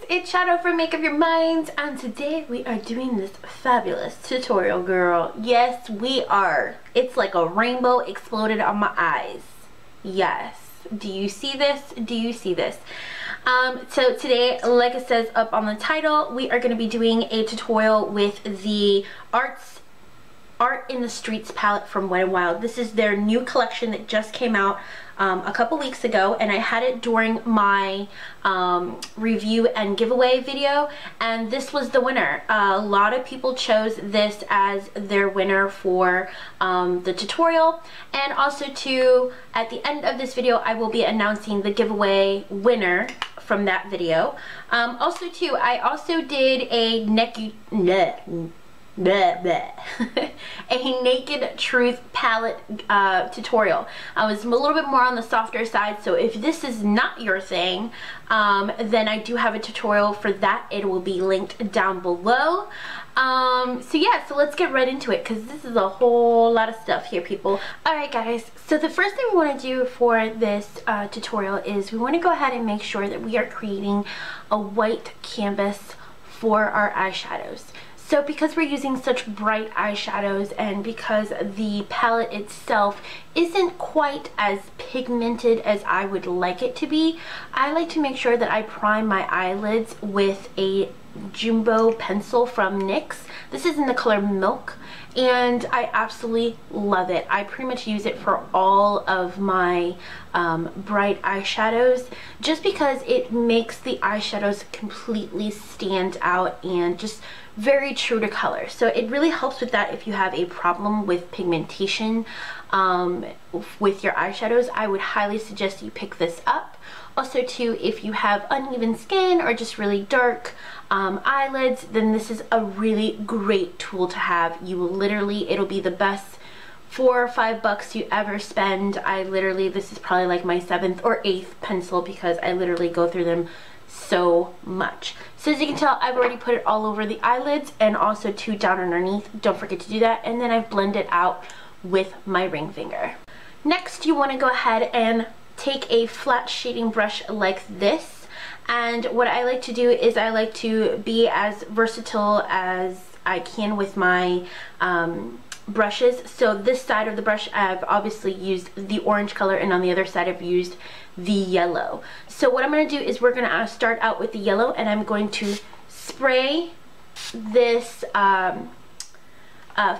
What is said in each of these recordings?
it's Shadow from Make Up Your Minds, and today we are doing this fabulous tutorial, girl. Yes, we are. It's like a rainbow exploded on my eyes. Yes. Do you see this? Do you see this? So today, like it says up on the title, we are going to be doing a tutorial with the Art in the Streets palette from Wet n Wild. This is their new collection that just came out a couple weeks ago, and I had it during my review and giveaway video, and this was the winner. A lot of people chose this as their winner for the tutorial, and also too, at the end of this video I will be announcing the giveaway winner from that video. Also too, I also did a a Naked Truth palette tutorial. I was a little bit more on the softer side, so if this is not your thing, then I do have a tutorial for that. It will be linked down below. So yeah, so let's get right into it, because this is a whole lot of stuff here, people. Alright guys, so the first thing we want to do for this tutorial is we want to go ahead and make sure that we are creating a white canvas for our eyeshadows. So because we're using such bright eyeshadows, and because the palette itself isn't quite as pigmented as I would like it to be, I like to make sure that I prime my eyelids with a jumbo pencil from NYX. This is in the color Milk, and I absolutely love it. I pretty much use it for all of my bright eyeshadows, just because it makes the eyeshadows completely stand out and just very true to color. So it really helps with that. If you have a problem with pigmentation with your eyeshadows, I would highly suggest you pick this up. Also too, if you have uneven skin or just really dark eyelids, then this is a really great tool to have. You will literally, it'll be the best $4 or $5 you ever spend. This is probably like my 7th or 8th pencil, because I literally go through them so much. So as you can tell, I've already put it all over the eyelids, and also too down underneath. Don't forget to do that. And then I've blended out with my ring finger. Next, you want to go ahead and take a flat shading brush like this, and what I like to do is I like to be as versatile as I can with my brushes. So this side of the brush, I've obviously used the orange color, and on the other side I've used the yellow. So what I'm going to do is we're going to start out with the yellow, and I'm going to spray this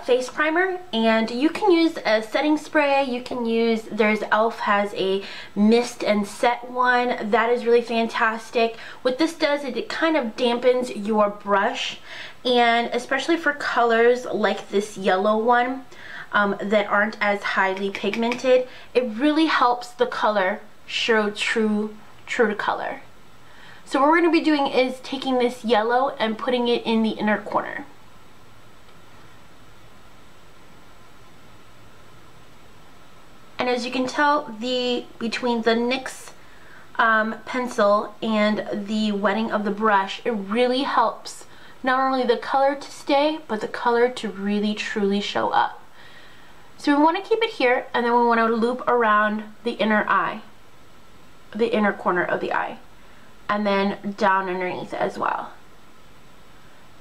face primer, and you can use a setting spray. You can use, there's e.l.f. has a mist and set one that is really fantastic. What this does is it kind of dampens your brush, and especially for colors like this yellow one that aren't as highly pigmented, it really helps the color show true to color. So what we're going to be doing is taking this yellow and putting it in the inner corner. And as you can tell, between the NYX pencil and the wetting of the brush, it really helps not only the color to stay, but the color to really truly show up. So we want to keep it here, and then we want to loop around the inner eye, the inner corner of the eye, and then down underneath as well.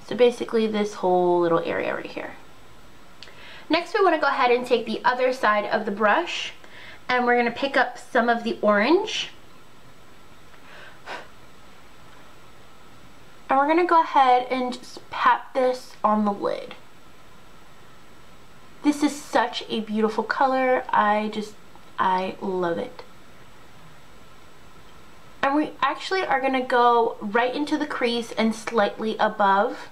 So basically this whole little area right here. Next, we want to go ahead and take the other side of the brush, and we're going to pick up some of the orange, and we're going to go ahead and just pat this on the lid. This is such a beautiful color. I love it. And we actually are going to go right into the crease and slightly above.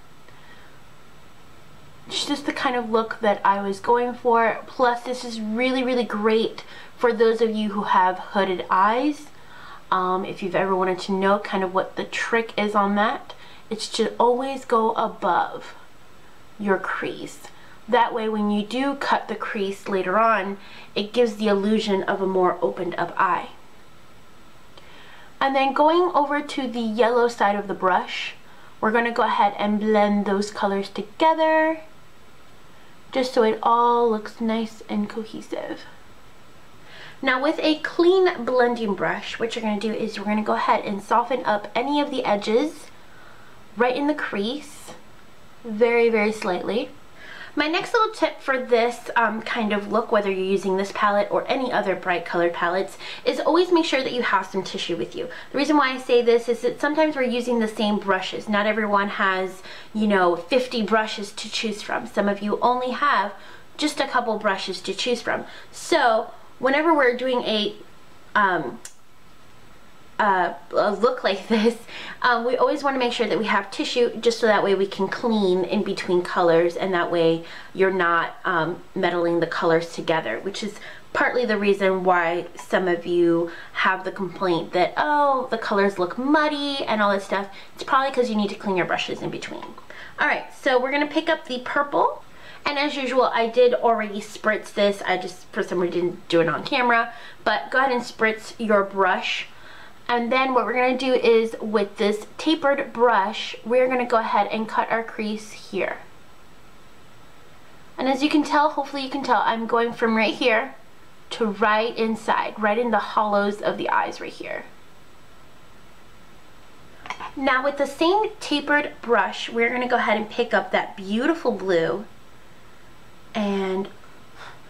It's just the kind of look that I was going for. Plus, this is really, really great for those of you who have hooded eyes. If you've ever wanted to know kind of what the trick is on that, it's to always go above your crease. That way, when you do cut the crease later on, it gives the illusion of a more opened up eye. And then going over to the yellow side of the brush, we're going to go ahead and blend those colors together, just so it all looks nice and cohesive. Now with a clean blending brush, what you're going to do is we're going to go ahead and soften up any of the edges right in the crease, very, very slightly. My next little tip for this kind of look, whether you're using this palette or any other bright colored palettes, is always make sure that you have some tissue with you. The reason why I say this is that sometimes we're using the same brushes. Not everyone has, you know, 50 brushes to choose from. Some of you only have just a couple brushes to choose from. So whenever we're doing a look like this, we always want to make sure that we have tissue, just so that way we can clean in between colors, and that way you're not meddling the colors together, which is partly the reason why some of you have the complaint that, oh, the colors look muddy and all that stuff. It's probably because you need to clean your brushes in between. Alright, so we're going to pick up the purple, and as usual, I did already spritz this. I just, for some reason, didn't do it on camera, but go ahead and spritz your brush. And then what we're going to do is, with this tapered brush, we're going to go ahead and cut our crease here. And as you can tell, hopefully you can tell, I'm going from right here to right inside, right in the hollows of the eyes right here. Now with the same tapered brush, we're going to go ahead and pick up that beautiful blue. And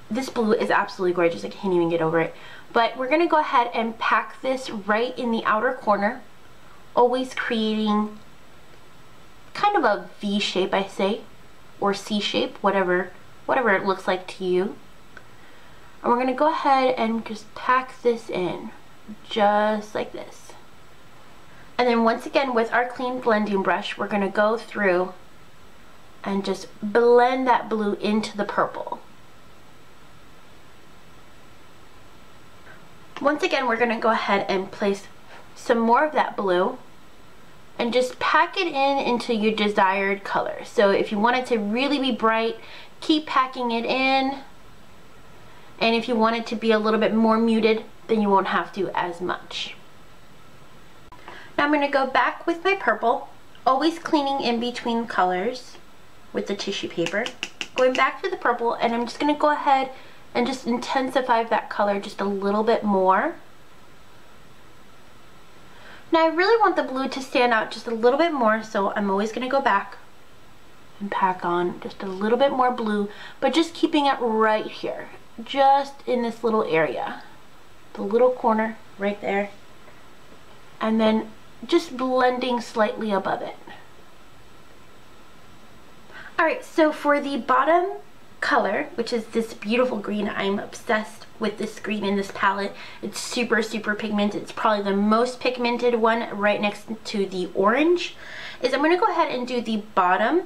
this blue is absolutely gorgeous. I can't even get over it. But we're going to go ahead and pack this right in the outer corner, always creating kind of a V shape, I say, or C shape, whatever it looks like to you. And we're going to go ahead and just pack this in, just like this. And then once again, with our clean blending brush, we're going to go through and just blend that blue into the purple. Once again, we're going to go ahead and place some more of that blue and just pack it into your desired color. So if you want it to really be bright, keep packing it in. And if you want it to be a little bit more muted, then you won't have to as much. Now I'm going to go back with my purple, always cleaning in between colors with the tissue paper. Going back to the purple, and I'm just going to go ahead and just intensify that color just a little bit more. Now I really want the blue to stand out just a little bit more, so I'm always going to go back and pack on just a little bit more blue, but just keeping it right here, just in this little area, the little corner right there, and then just blending slightly above it. Alright, so for the bottom color, which is this beautiful green, I'm obsessed with this green in this palette. It's super, super pigmented. It's probably the most pigmented one right next to the orange. Is I'm going to go ahead and do the bottom.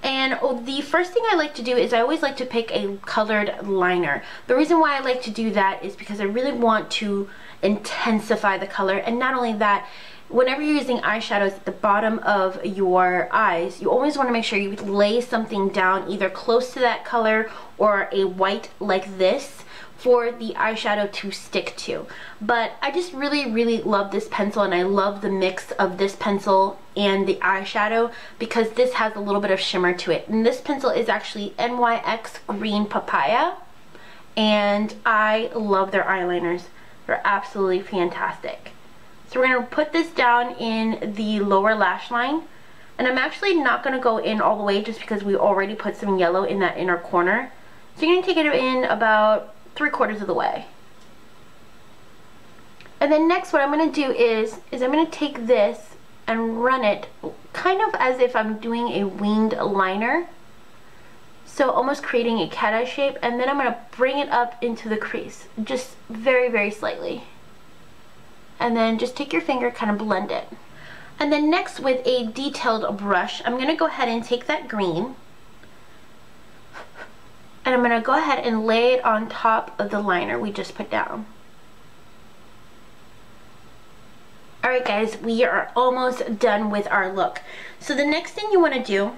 And the first thing I like to do is I always like to pick a colored liner. The reason why I like to do that is because I really want to intensify the color. And not only that, whenever you're using eyeshadows at the bottom of your eyes, you always want to make sure you lay something down either close to that color or a white like this for the eyeshadow to stick to. But I just really, really love this pencil, and I love the mix of this pencil and the eyeshadow because this has a little bit of shimmer to it. And this pencil is actually NYX Green Papaya, and I love their eyeliners. They're absolutely fantastic. So we're going to put this down in the lower lash line, and I'm actually not going to go in all the way just because we already put some yellow in that inner corner. So you're going to take it in about 3/4 of the way. And then next what I'm going to do is I'm going to take this and run it kind of as if I'm doing a winged liner. So almost creating a cat eye shape, and then I'm going to bring it up into the crease, just very, very slightly. And then just take your finger, kind of blend it. And then next, with a detailed brush, I'm going to go ahead and take that green, and I'm going to go ahead and lay it on top of the liner we just put down. Alright guys, we are almost done with our look. So the next thing you want to do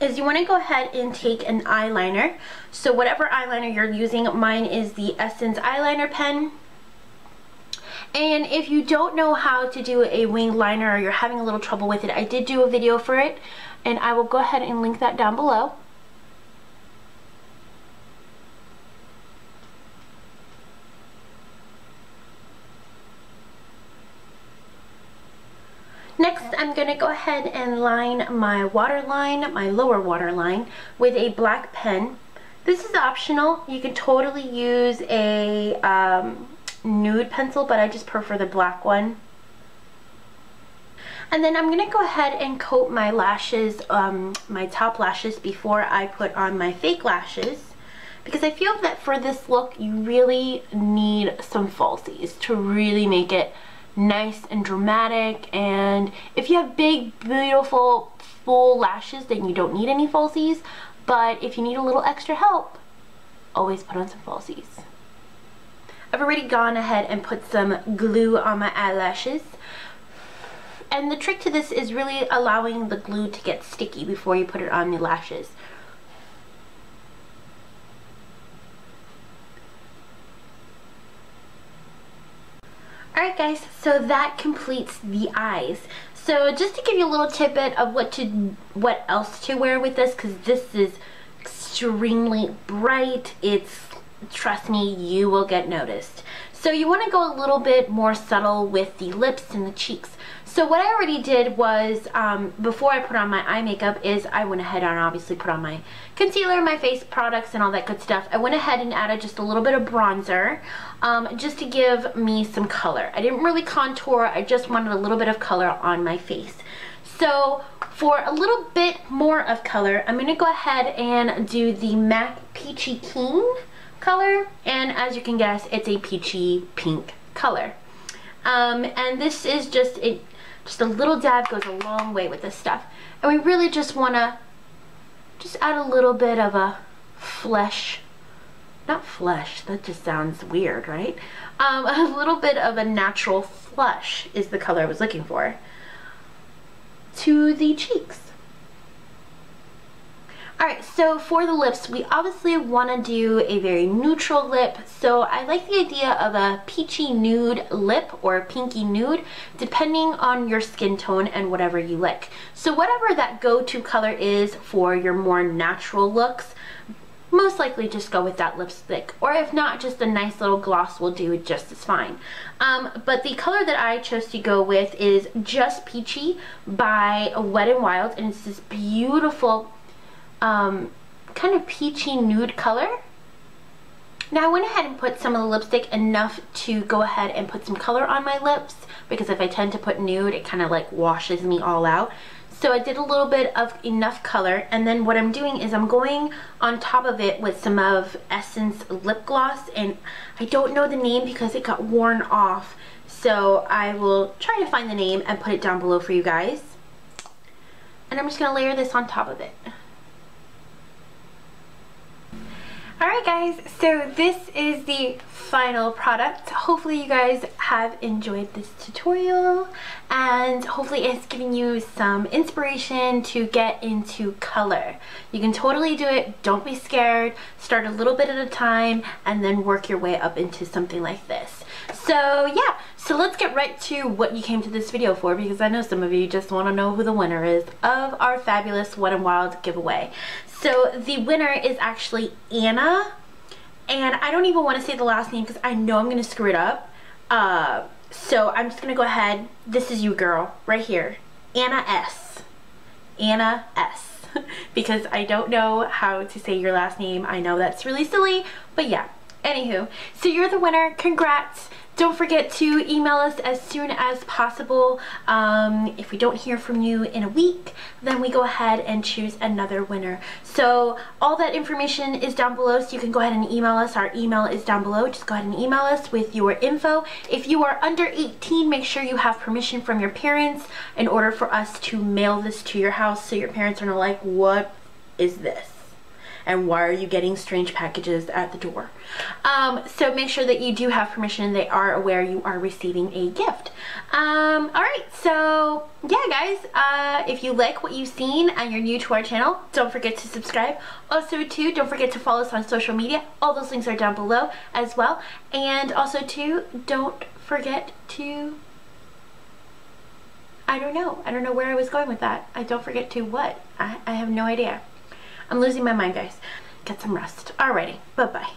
is you want to go ahead and take an eyeliner. So whatever eyeliner you're using, mine is the Essence eyeliner pen. And if you don't know how to do a winged liner, or you're having a little trouble with it, I did do a video for it, and I will go ahead and link that down below. Next, I'm going to go ahead and line my waterline, my lower waterline, with a black pen. This is optional. You can totally use a nude pencil, but I just prefer the black one. And then I'm going to go ahead and coat my lashes, my top lashes, before I put on my fake lashes. Because I feel that for this look, you really need some falsies to really make it nice and dramatic. And if you have big, beautiful, full lashes, then you don't need any falsies. But if you need a little extra help, always put on some falsies. I've already gone ahead and put some glue on my eyelashes. And the trick to this is really allowing the glue to get sticky before you put it on the lashes. Alright guys, so that completes the eyes. So just to give you a little tidbit of what else to wear with this, because this is extremely bright. Trust me, you will get noticed. So you want to go a little bit more subtle with the lips and the cheeks. So what I already did was, before I put on my eye makeup, is I went ahead and obviously put on my concealer, my face products, and all that good stuff. I went ahead and added just a little bit of bronzer, just to give me some color. I didn't really contour, I just wanted a little bit of color on my face. So for a little bit more of color, I'm going to go ahead and do the MAC Peachykeen color, and as you can guess, it's a peachy pink color. And this is just a little dab goes a long way with this stuff. And we really just want to add a little bit of a not flesh, that just sounds weird, right? A little bit of a natural flush is the color I was looking for, to the cheeks. Alright, so for the lips, we obviously want to do a very neutral lip. So I like the idea of a peachy nude lip or pinky nude, depending on your skin tone and whatever you like. So whatever that go-to color is for your more natural looks, most likely just go with that lipstick. Or if not, just a nice little gloss will do just as fine. But the color that I chose to go with is Just Peachy by Wet n Wild, and it's this beautiful kind of peachy nude color. Now I went ahead and put some of the lipstick enough to go ahead and put some color on my lips, because if I tend to put nude, it kind of like washes me all out. So I did a little bit of enough color, and then what I'm doing is I'm going on top of it with some of Essence lip gloss, and I don't know the name because it got worn off, so I will try to find the name and put it down below for you guys. And I'm just going to layer this on top of it. Alright guys, so this is the final product. Hopefully you guys have enjoyed this tutorial, and hopefully it's giving you some inspiration to get into color. You can totally do it, don't be scared, start a little bit at a time and then work your way up into something like this. So yeah, so let's get right to what you came to this video for, because I know some of you just want to know who the winner is of our fabulous Wet n Wild giveaway. So the winner is actually Anna, and I don't even want to say the last name because I know I'm going to screw it up. So I'm just going to go ahead. This is you, girl, right here. Anna S. Anna S. Because I don't know how to say your last name. I know that's really silly, but yeah. Anywho, so you're the winner. Congrats. Don't forget to email us as soon as possible. If we don't hear from you in a week, then we go ahead and choose another winner. So all that information is down below, so you can go ahead and email us. Our email is down below. Just go ahead and email us with your info. If you are under 18, make sure you have permission from your parents in order for us to mail this to your house, so your parents are not like, what is this? And why are you getting strange packages at the door? So make sure that you do have permission. They are aware you are receiving a gift. Alright, so yeah guys, if you like what you've seen and you're new to our channel, don't forget to subscribe. Also too, don't forget to follow us on social media. All those links are down below as well. And also too, don't forget to, I don't know where I was going with that. Don't forget to what? I have no idea. I'm losing my mind, guys. Get some rest. Alrighty, bye-bye.